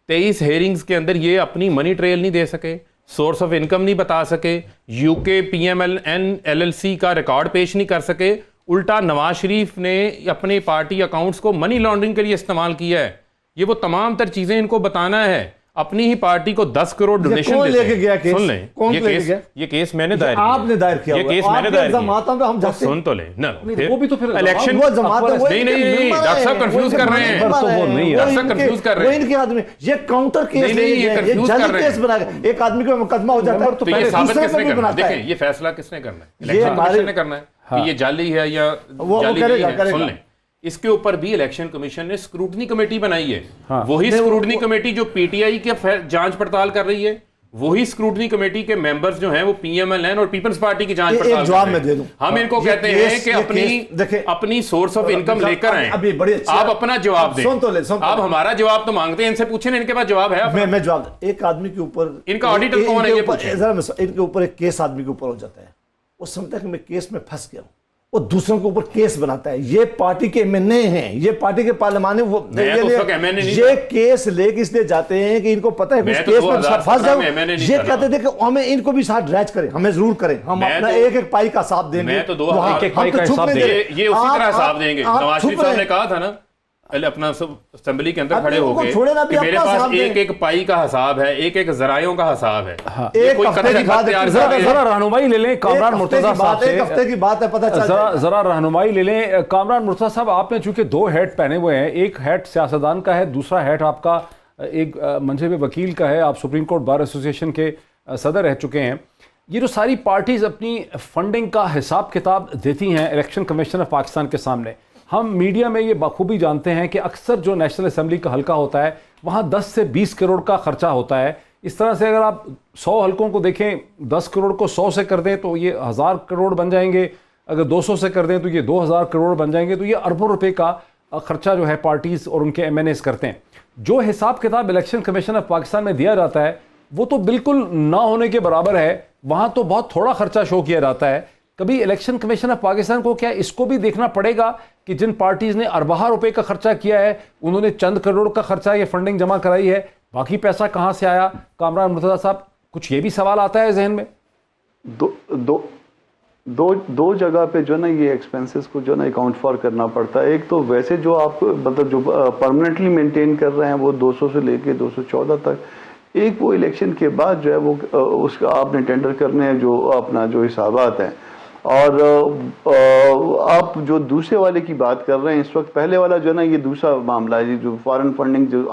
23 ہیئرنگز کے اندر یہ اپنی منی ٹریل نہیں دے سکے, سورس آف انکم نہیں بتا سکے, UK PMLN LLC کا ریکارڈ پیش نہیں کر سکے. الٹا نواز شریف نے اپنے پارٹی اکاؤنٹس کو منی لانڈرنگ کے لیے استعمال کیا ہے. یہ وہ تمام تر چیزیں ان کو بتانا ہے. اپنی ہی پارٹی کو 10 کروڑ ڈونیشن سن لیں, یہ کیس میں نے دائر کیا. آپ نے دائر کیا, یہ کیس میں نے دائر کیا. سن تو لیں نا, وہ بھی تو پھر الیکشن نہیں ڈاکٹر صاحب کنفیوز کر رہے ہیں. ان کے آدمی یہ کاؤنٹر کیس نہیں, جعلی کیس بنا کے ایک آدمی کو مقدمہ ہو جاتا ہے. تو یہ ثابت کس نے کرنا ہے؟ دیکھیں یہ فیصلہ کس نے کرنا ہے, الیکشن کمیشن نے کرنا ہے کہ یہ جعلی ہے یا جعلی نہیں ہے. سن لیں, اس کے اوپر بھی الیکشن کمیشن نے اسکروٹنی کمیٹی بنائی ہے. وہی اسکروٹنی کمیٹی جو PTI کی جانچ پڑتال کر رہی ہے, وہی اسکروٹنی کمیٹی کے ممبرز جو ہیں وہ PMLN اور پیپلز پارٹی کی جانچ پڑتال جواب میں دے دوں. ہم ان کو کہتے ہیں کہ اپنی سورس آف انکم لے کر آئیں. آپ اپنا جواب دیں. آپ ہمارا جواب تو مانگتے ہیں, ان سے پوچھیں ان کے پاس جواب ہے. میں جواب, ایک آدمی کے اوپر ان کا آڈیٹر کون ہے یہ پوچھیں. ان کے اوپر ایک کیس آدمی کے اوپر ہو جاتا ہے, وہ سمجھتا ہے کہ میں کیس میں پھنس گیا ہوں, وہ دوسروں کے اوپر کیس بناتا ہے. یہ پارٹی کے MNA ہیں, یہ پارٹی کے پارلیمان ہیں, وہ یہ کیس لے کے اس لیے جاتے ہیں کہ ان کو پتہ ہے کہ اس کیس میں پھنس جاؤں. یہ کہتے تھے کہ ہمیں ان کو بھی ساتھ ڈریچ کریں, ہمیں ضرور کریں, ہم اپنا ایک ایک پائی کا حساب دیں گے. یہ اسی طرح حساب دیں گے. نواز شریف صاحب نے کہا تھا نا اپنا اسمبلی کے اندر کھڑے ہو گئے کہ میرے پاس ایک ایک پائی کا حساب ہے, ایک ایک ذرائعوں کا حساب ہے. ذرا رہنمائی لے لیں کامران مرتضیٰ صاحب سے, ایک ہفتے کی بات ہے, پتہ چلتا ہے. ذرا رہنمائی لے لیں کامران مرتضیٰ صاحب. آپ نے چونکہ 2 ہیٹ پہنے ہوئے ہیں, ایک ہیٹ سیاستدان کا ہے, دوسرا ہیٹ آپ کا ایک منصب وکیل کا ہے. آپ سپریم کورٹ بار ایسوسیشن کے صدر رہ چکے ہیں. یہ جو ساری پارٹیز اپنی فنڈنگ کا حساب کتاب دیتی ہیں الیکشن کمیشن آف پاکستان کے سامنے, ہم میڈیا میں یہ بخوبی جانتے ہیں کہ اکثر جو نیشنل اسمبلی کا حلقہ ہوتا ہے وہاں 10 سے 20 کروڑ کا خرچہ ہوتا ہے. اس طرح سے اگر آپ 100 حلقوں کو دیکھیں, 10 کروڑ کو 100 سے کر دیں تو یہ 1000 کروڑ بن جائیں گے, اگر 200 سے کر دیں تو یہ 2000 کروڑ بن جائیں گے. تو یہ اربوں روپے کا خرچہ جو ہے پارٹیز اور ان کے MNAs کرتے ہیں. جو حساب کتاب الیکشن کمیشن آف پاکستان میں دیا جاتا ہے وہ تو بالکل نہ ہونے کے برابر ہے. وہاں تو بہت تھوڑا خرچہ شو کیا جاتا ہے. کبھی الیکشن کمیشن آف پاکستان کو کیا اس کو بھی دیکھنا پڑے گا کہ جن پارٹیز نے اربہ روپے کا خرچہ کیا ہے, انہوں نے چند کروڑ کا خرچہ یہ فنڈنگ جمع کرائی ہے, باقی پیسہ کہاں سے آیا؟ کامران مرتضیٰ صاحب کچھ یہ بھی سوال آتا ہے ذہن میں؟ دو جگہ پہ جو نا یہ ایکسپینسز کو جو نا اکاؤنٹ فار کرنا پڑتا ہے. ایک تو ویسے جو آپ مطلب جو پرماننٹلی مینٹین کر رہے ہیں وہ 200 سے لے کے 214 تک. ایک وہ الیکشن کے بعد جو ہے وہ اس کا آپ نے ٹینڈر کرنے ہیں جو اپنا جو حسابات ہیں. اور آپ جو دوسرے والے کی بات کر رہے ہیں اس وقت، پہلے والا جو ہے نا یہ دوسرا معاملہ ہے جو فارن فنڈنگ جو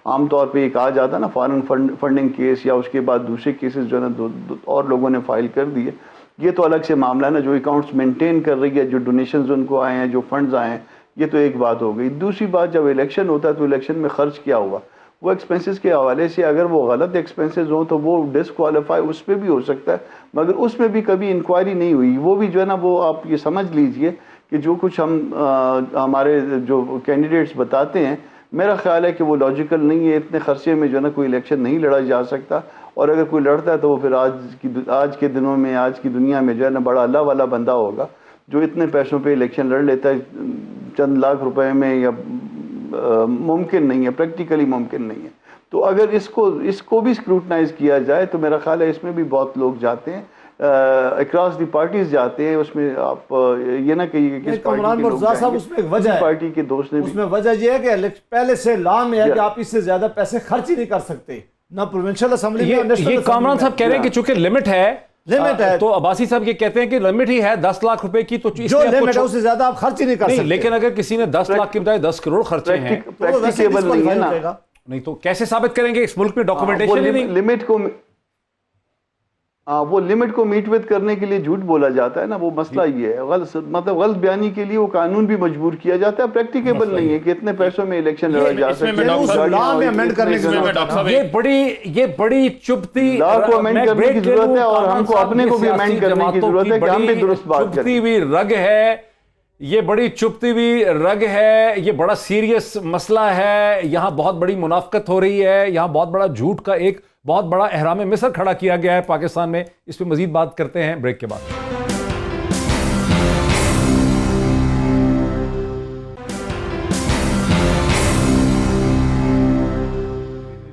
عام طور پہ یہ کہا جاتا ہے نا فارن فنڈنگ کیس، یا اس کے بعد دوسرے کیسز جو ہے نا اور لوگوں نے فائل کر دیے. یہ تو الگ سے معاملہ ہے نا، جو اکاؤنٹس مینٹین کر رہی ہے، جو ڈونیشنز ان کو آئے ہیں، جو فنڈز آئے ہیں، یہ تو ایک بات ہو گئی. دوسری بات جب الیکشن ہوتا ہے تو الیکشن میں خرچ کیا ہوا، وہ ایکسپینسز کے حوالے سے اگر وہ غلط ایکسپینسز ہوں تو وہ ڈسکوالیفائی اس پہ بھی ہو سکتا ہے، مگر اس میں بھی کبھی انکوائری نہیں ہوئی. وہ بھی جو ہے نا وہ آپ یہ سمجھ لیجئے کہ جو کچھ ہمارے جو کینڈیڈیٹس بتاتے ہیں، میرا خیال ہے کہ وہ لاجیکل نہیں ہے. اتنے خرچے میں جو ہے نا کوئی الیکشن نہیں لڑا جا سکتا، اور اگر کوئی لڑتا ہے تو وہ پھر آج کے دنوں میں، آج کی دنیا میں جو ہے نا بڑا اللہ والا بندہ ہوگا جو اتنے پیسوں پہ الیکشن لڑ لیتا ہے چند لاکھ روپے میں. یا ممکن نہیں ہے، پریکٹیکلی ممکن نہیں ہے. تو اگر اس کو بھی اسکروٹنائز کیا جائے تو میرا خیال ہے اس میں بھی بہت لوگ جاتے ہیں، اکراس دی پارٹیز جاتے ہیں. اس میں آپ یہ نہ کہیے کہ کامران مرتضیٰ صاحب اس میں ایک وجہ ہے، پارٹی کے دوست نے اس میں وجہ یہ ہے کہ پہلے سے لا میں ہے کہ آپ اس سے زیادہ پیسے خرچ ہی نہیں کر سکتے، نہ پروونشل اسمبلی میں. یہ کامران صاحب کہہ رہے ہیں کہ چونکہ لمٹ ہے تو عباسی صاحب یہ کہتے ہیں کہ لمٹ ہی ہے 10 لاکھ روپے کی، تو جو لمٹ ہے اس سے زیادہ آپ خرچ ہی نہیں کر سکتے. لیکن اگر کسی نے 10 لاکھ کی بجائے 10 کروڑ خرچے ہیں پریکٹیکیبل نہیں ہے نا، نہیں تو کیسے ثابت کریں گے؟ اس ملک میں ڈاکومنٹیشن ہی نہیں. لمٹ کو وہ لمٹ کو میٹ وتھ کرنے کے لیے جھوٹ بولا جاتا ہے نا، وہ مسئلہ یہ ہے. غلط بیانی کے لیے وہ قانون بھی مجبور کیا جاتا ہے. پریکٹیکیبل نہیں ہے کہ اتنے پیسوں میں الیکشن لڑا جا سکے. یہ بڑی چبھتی لا کو امینڈ کرنے کی ضرورت ہے، اور ہم کو اپنے کو بھی امینڈ کرنے کی ضرورت ہے کہ ہم بھی درست بات کریں. ہوئی رگ ہے، یہ بڑی چبھتی ہوئی رگ ہے، یہ بڑا سیریس مسئلہ ہے. یہاں بہت بڑی منافقت ہو رہی ہے، یہاں بہت بڑا جھوٹ کا ایک بہت بڑا احرام مصر کھڑا کیا گیا ہے پاکستان میں. اس پہ مزید بات کرتے ہیں بریک کے بعد.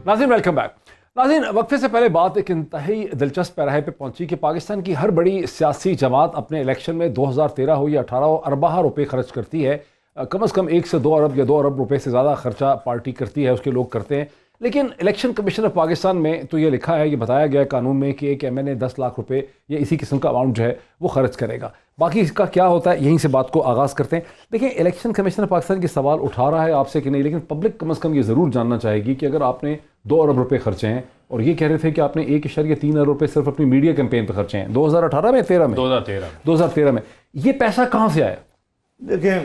ناظرین ویلکم بیک. ناظرین وقفے سے پہلے بات ایک انتہائی دلچسپ پیراہے پہ پہنچی کہ پاکستان کی ہر بڑی سیاسی جماعت اپنے الیکشن میں 2013 ہو یا 18 ہو ارباہ روپے خرچ کرتی ہے. کم از کم 1 سے 2 ارب یا 2 ارب روپے سے زیادہ خرچہ پارٹی کرتی ہے، اس کے لوگ کرتے ہیں. لیکن الیکشن کمیشن آف پاکستان میں تو یہ لکھا ہے، یہ بتایا گیا ہے قانون میں کہ ایک ایم این اے 10 لاکھ روپے یا اسی قسم کا اماؤنٹ جو ہے وہ خرچ کرے گا. باقی اس کا کیا ہوتا ہے، یہیں سے بات کو آغاز کرتے ہیں. دیکھیں الیکشن کمیشن آف پاکستان کی سوال اٹھا رہا ہے آپ سے کہ نہیں، لیکن پبلک کم از کم یہ ضرور جاننا چاہے گی کہ اگر آپ نے 2 ارب روپے خرچے ہیں، اور یہ کہہ رہے تھے کہ آپ نے 1.3 ارب روپے صرف اپنی میڈیا کیمپین پہ خرچے ہیں 2018 میں 2013 میں، یہ پیسہ کہاں سے آیا؟ دیکھیں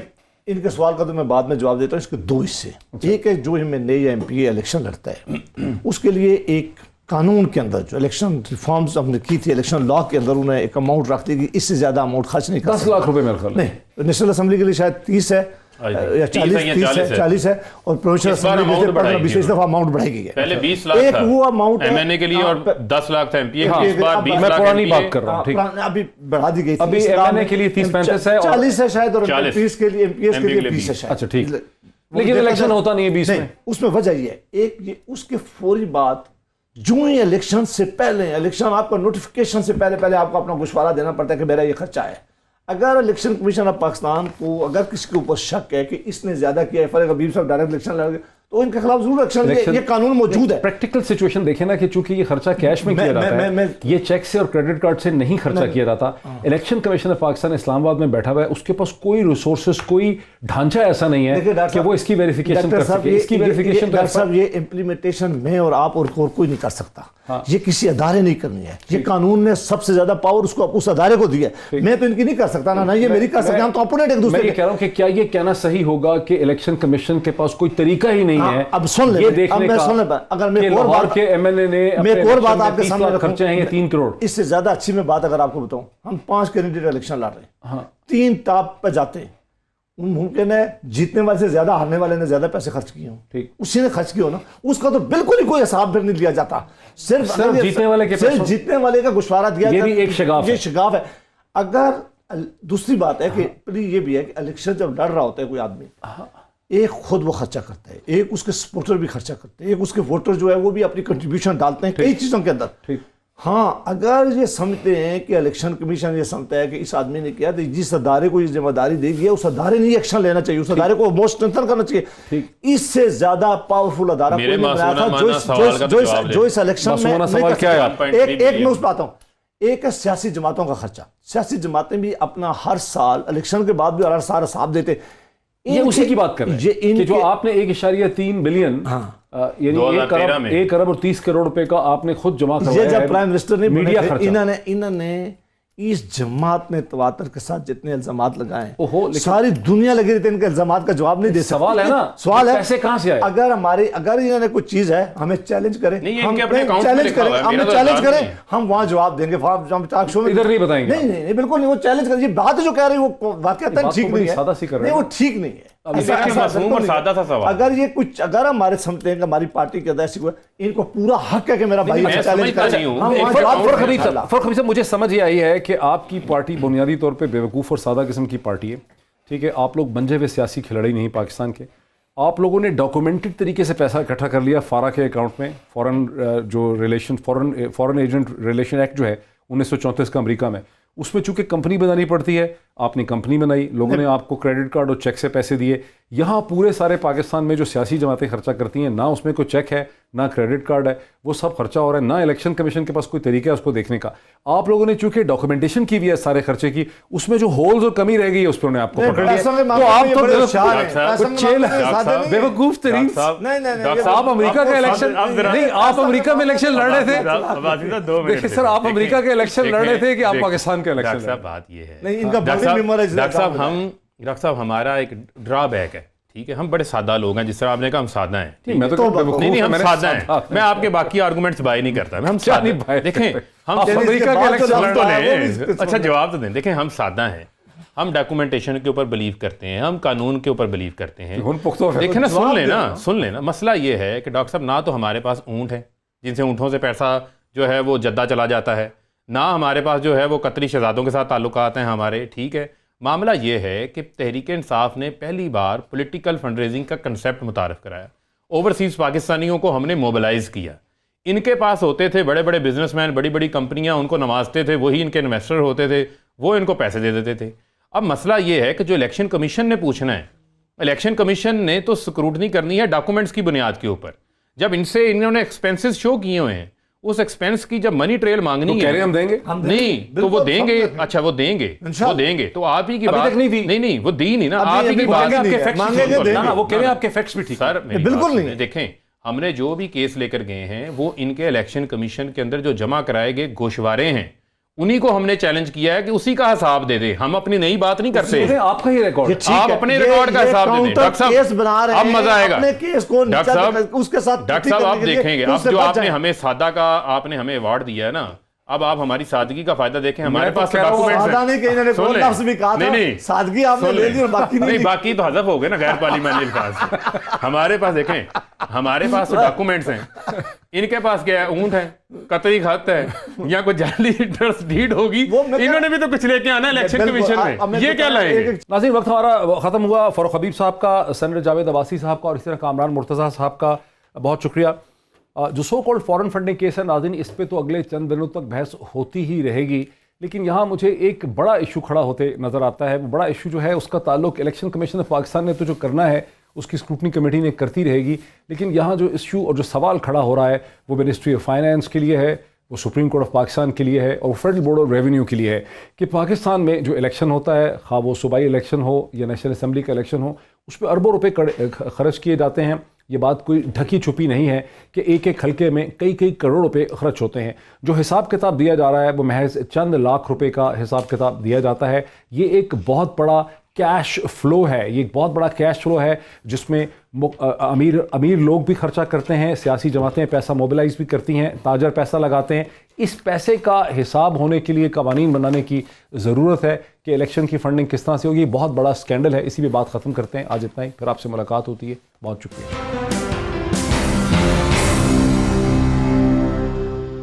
ان کے سوال کا تو میں بعد میں جواب دیتا ہوں. اس کے 2 حصے. ایک ہے جو میں نئے ایم پی اے الیکشن لڑتا ہے، اس کے لیے ایک قانون کے اندر جو الیکشن ریفارمز ہم نے کی تھی الیکشن لا کے اندر، انہیں ایک اماؤنٹ رکھ دی کہ اس سے زیادہ اماؤنٹ خرچ نہیں کر 10 لاکھ روپے میرے خیال نہیں. نیشنل اسمبلی کے لیے شاید 30 ہے یا 40 ہے، اور پروونشل اسمبلی کے لیے 20 دفعہ اماؤنٹ بڑھائی گئی ہے. پہلے 20 لاکھ ایک وہ اماؤنٹ ایم این اے کے لیے اور 10 لاکھ تھا ایم پی اے کے لیے. اس بار 20 میں لاکھ پرانی بات کر رہا ہوں. ٹھیک، ابھی بڑھا دی گئی تھی. ابھی ایم این اے کے لیے 30-35 ہے، 40 ہے شاید، اور ایم پی ایس کے لیے 20 ہے شاید. اچھا ٹھیک، لیکن الیکشن ہوتا نہیں ہے 20 میں. اس میں وجہ یہ ہے، ایک یہ اس کے فوری بعد جو ہی الیکشن سے پہلے، الیکشن آپ کا نوٹیفیکیشن سے پہلے آپ کو اپنا گوشوارہ دینا پڑتا ہے کہ میرا یہ خرچہ ہے. اگر الیکشن کمیشن آف پاکستان کو اگر کسی کے اوپر شک ہے کہ اس نے زیادہ کیا ہے، فار ایگزامپل صاحب ڈائریکٹ الیکشن لڑ گئے، تو ان کے خلاف ضرور ایکشن. یہ قانون موجود ہے. پریکٹیکل سچویشن دیکھیں نا کہ چونکہ یہ خرچہ کیش میں کیا جاتا ہے، یہ چیک سے اور کریڈٹ کارڈ سے نہیں خرچہ کیا جاتا. الیکشن کمیشن آف پاکستان اسلام آباد میں بیٹھا ہوا ہے، اس کے پاس کوئی ریسورسز، کوئی ڈھانچہ ایسا نہیں ہے کہ وہ اس کی ویریفیکیشن کر سکے. اس کی ویریفیکیشن ڈاکٹر صاحب یہ امپلیمنٹیشن میں اور آپ اور کوئی نہیں کر سکتا. یہ کسی ادارے نہیں کرنی ہے. یہ قانون نے سب سے زیادہ پاور اس کو اس ادارے کو دی ہے. میں تو ان کی نہیں کر سکتا نا یہ میری کر سکتا. ہم تو اپوننٹ ایک دوسرے. میں یہ کہہ رہا ہوں کہ کیا یہ کہنا صحیح ہوگا کہ الیکشن کمیشن کے پاس کوئی طریقہ ہی نہیں ہے اب سن لیں، یہ دیکھنے کا اگر کہ لاہور کے ایم این اے نے میں ایک اور بات آپ کے سامنے خرچے ہیں 3 کروڑ. اس سے زیادہ اچھی میں بات اگر آپ کو بتاؤں، ہم 5 کینڈیڈیٹ الیکشن لڑ رہے ہیں، 3 ٹاپ پہ جاتے ہیں. ممکن ہے جیتنے والے سے زیادہ ہارنے والے نے زیادہ پیسے خرچ کیے ہوں، اسی نے خرچ کیے ہو نا، اس کا تو بالکل ہی کوئی حساب پھر نہیں لیا جاتا. صرف جیتنے والے کا گوشوارہ دیا یہ بھی ایک شگاف ہے. اگر دوسری بات ہے کہ یہ بھی ہے کہ الیکشن جب لڑ رہا ہوتا ہے کوئی آدمی، ایک خود وہ خرچہ کرتا ہے، ایک اس کے سپورٹر بھی خرچہ کرتے ہیں، ایک اس کے ووٹر جو ہے وہ بھی اپنی کنٹریبیوشن ڈالتے ہیں کئی چیزوں کے اندر. ہاں اگر یہ سمجھتے ہیں کہ الیکشن کمیشن یہ سمجھتا ہے کہ اس آدمی نے کیا تو جس ادارے کو یہ ذمہ داری دے گی اس ادارے نے ایکشن لینا چاہیے، اس ادارے کو موسٹ اسٹرینتھن کرنا چاہیے. اس سے زیادہ پاورفل ادارہ کوئی نہیں بنایا تھا جو اس الیکشن میں نہیں کر سکتا. ایک میں اس پہ آتا ہوں. ایک ہے سیاسی جماعتوں کا خرچہ. سیاسی جماعتیں بھی اپنا ہر سال الیکشن کے بعد بھی ہر سال حساب دیتے. یہ اسی کی بات کر رہے ہیں کہ جو آپ نے 1.3 بلین یعنی 1 ارب اور 30 کروڑ روپے کا آپ نے خود جمع کروایا. یہ جب پرائم منسٹر نے میڈیا خرچہ انہوں نے اس جماعت نے تواتر کے ساتھ جتنے الزامات لگائے ساری دنیا لگی رہتی ہے ان کے الزامات کا جواب نہیں دے سکتی. سوال ہے نا، سوال ہے پیسے کہاں سے آئے؟ اگر انہوں نے کوئی چیز ہے ہمیں چیلنج کریں، ہم چیلنج کریں، ہم وہاں جواب دیں گے. ادھر نہیں بتائیں گے. نہیں بالکل نہیں. وہ چیلنج کریں. یہ بات جو کہہ رہے ہیں وہ واقعتا ٹھیک نہیں ہے. وہ ٹھیک نہیں ہے. اگر ہمارے سمجھتے ہیں کہ ہماری پارٹی کے اندر ایسی کوئی، ان کو پورا حق ہے کہ میرا بھائی چیلنج کرے. فرق حبیب صاحب مجھے سمجھ یہ آئی ہے کہ آپ کی پارٹی بنیادی طور پہ بیوقوف اور سادہ قسم کی پارٹی ہے. ٹھیک ہے، آپ لوگ بنجے ہوئے سیاسی کھلاڑی نہیں پاکستان کے. آپ لوگوں نے ڈاکومنٹڈ طریقے سے پیسہ اکٹھا کر لیا فارا کے اکاؤنٹ میں. فورن ایجنٹ ریلیشن ایکٹ جو ہے 1934 کا امریکہ میں، اس میں چونکہ کمپنی بنانی پڑتی ہے، آپ نے کمپنی بنائی، لوگوں نے آپ کو کریڈٹ کارڈ اور چیک سے پیسے دیے. یہاں پورے سارے پاکستان میں جو سیاسی جماعتیں خرچہ کرتی ہیں، نہ اس میں کوئی چیک ہے نہ کریڈٹ کارڈ ہے، وہ سب خرچہ ہو رہا ہے. نہ الیکشن کمیشن کے پاس کوئی طریقہ ہے اس کو دیکھنے کا. آپ لوگوں نے چونکہ ڈاکومنٹیشن کی ہوئی ہے سارے خرچے کی، اس میں جو ہولز اور کمی رہ گئی ہے اس پر انہیں آپ کو پکڑ لیا. تو آپ تو بیوقوف ترین. آپ امریکہ کا الیکشن نہیں، آپ امریکہ میں الیکشن لڑ رہے تھے. دیکھیں سر، آپ امریکہ کے الیکشن لڑ رہے تھے کہ آپ پاکستان کے الیکشن لڑ رہے تھے. بات یہ ہے ڈاکٹر صاحب ہمارا ایک ڈرا بیک ہے. ٹھیک ہے، ہم بڑے سادہ لوگ ہیں. جس طرح آپ نے کہا ہم سادہ ہیں. نہیں ہم سادہ ہیں. میں آپ کے باقی آرگومنٹس بائی نہیں کرتا. ہم سادہ. دیکھیں ہم امریکہ کے الیکشن تو لیں. اچھا جواب تو دیں. دیکھیں ہم سادہ ہیں. ہم ڈاکومنٹیشن کے اوپر بلیو کرتے ہیں، ہم قانون کے اوپر بلیو کرتے ہیں. دیکھیں نا، سن لیں نا. مسئلہ یہ ہے کہ ڈاکٹر صاحب نہ تو ہمارے پاس اونٹ ہیں جن سے اونٹوں سے پیسہ جو ہے وہ جدہ چلا جاتا ہے، نہ ہمارے پاس جو ہے وہ قطری شہزادوں کے ساتھ تعلقات ہیں ہمارے. ٹھیک ہے، معاملہ یہ ہے کہ تحریک انصاف نے پہلی بار پولیٹیکل فنڈ ریزنگ کا کنسیپٹ متعارف کرایا. اوورسیز پاکستانیوں کو ہم نے موبلائز کیا. ان کے پاس ہوتے تھے بڑے بڑے بزنس مین، بڑی بڑی کمپنیاں ان کو نوازتے تھے، وہی ان کے انویسٹر ہوتے تھے، وہ ان کو پیسے دے دیتے تھے. اب مسئلہ یہ ہے کہ جو الیکشن کمیشن نے پوچھنا ہے، الیکشن کمیشن نے تو اسکروٹنی کرنی ہے ڈاکومنٹس کی بنیاد کے اوپر. جب ان سے انہوں نے ایکسپینسز شو کیے ہوئے ہیں، اس ایکسپینس کی جب منی ٹریل مانگنی ہے، ہم دیں گے نہیں تو وہ دیں گے. اچھا وہ دیں گے تو آپ ہی کی بات نہیں وہ دی نہیں نا. آپ ہی کی بات وہ کہہ رہے ہیں آپ کے فیکٹس بھی ٹھیک سر بالکل نہیں. دیکھیں ہم نے جو بھی کیس لے کر گئے ہیں وہ ان کے الیکشن کمیشن کے اندر جو جمع کرائے گئے گوشوارے ہیں، انہی کو ہم نے چیلنج کیا ہے کہ اسی کا حساب دے دیں. ہم اپنی نئی بات نہیں کرتے. آپ کا ہی ریکارڈ، آپ اپنے ریکارڈ کا حساب دے دیں. ڈاکٹر صاحب اب مزہ آئے گا. ڈاکٹر صاحب آپ دیکھیں گے، اب جو آپ نے ہمیں سادہ کا آپ نے ہمیں ایوارڈ دیا ہے نا، اب آپ ہماری سادگی کا فائدہ دیکھیں. ہمارے پاس باقی تو حذف ہو گئے نا، غیر پارلیمانی الفاظ. ہمارے پاس دیکھیں، ہمارے پاس ڈاکومنٹس ہیں. ان کے پاس کیا ہے؟ اونٹ ہے، قطری خط ہے، یا کوئی جعلی ڈیڈ ہوگی. انہوں نے بھی تو کچھ لے کے آنا الیکشن کمیشن میں. یہ کیا لائیں گے؟ ناظرین وقت ہمارا ختم ہوا. فاروق حبیب صاحب کا، سینیٹر جاوید عباسی صاحب کا، اور اسی طرح کامران مرتضیٰ صاحب کا بہت شکریہ. جو سو کالڈ فورن فنڈنگ کیس ہے ناظرین، اس پہ تو اگلے چند دنوں تک بحث ہوتی ہی رہے گی. لیکن یہاں مجھے ایک بڑا ایشو کھڑا ہوتے نظر آتا ہے. وہ بڑا ایشو جو ہے اس کا تعلق الیکشن کمیشن آف پاکستان نے تو جو کرنا ہے اس کی اسکروٹنی کمیٹی نے کرتی رہے گی. لیکن یہاں جو ایشو اور جو سوال کھڑا ہو رہا ہے وہ منسٹری آف فائنانس کے لیے ہے، وہ سپریم کورٹ آف پاکستان کے لیے ہے، اور فیڈرل بورڈ آف ریونیو کے لیے ہے کہ پاکستان میں جو الیکشن ہوتا ہے، خواہ وہ صوبائی الیکشن ہو یا نیشنل اسمبلی کا الیکشن ہو، اس پہ اربوں روپے خرچ کیے جاتے ہیں. یہ بات کوئی ڈھکی چھپی نہیں ہے کہ ایک ایک حلقے میں کئی کروڑ روپے خرچ ہوتے ہیں. جو حساب کتاب دیا جا رہا ہے وہ محض چند لاکھ روپے کا حساب کتاب دیا جاتا ہے. یہ ایک بہت بڑا کیش فلو ہے، یہ ایک بہت بڑا کیش فلو ہے جس میں امیر لوگ بھی خرچہ کرتے ہیں، سیاسی جماعتیں پیسہ موبلائز بھی کرتی ہیں، تاجر پیسہ لگاتے ہیں. اس پیسے کا حساب ہونے کے لیے قوانین بنانے کی ضرورت ہے کہ الیکشن کی فنڈنگ کس طرح سے ہوگی. بہت بڑا سکینڈل ہے. اسی پہ بات ختم کرتے ہیں. آج اتنا ہی، پھر آپ سے ملاقات ہوتی ہے. بہت شکریہ.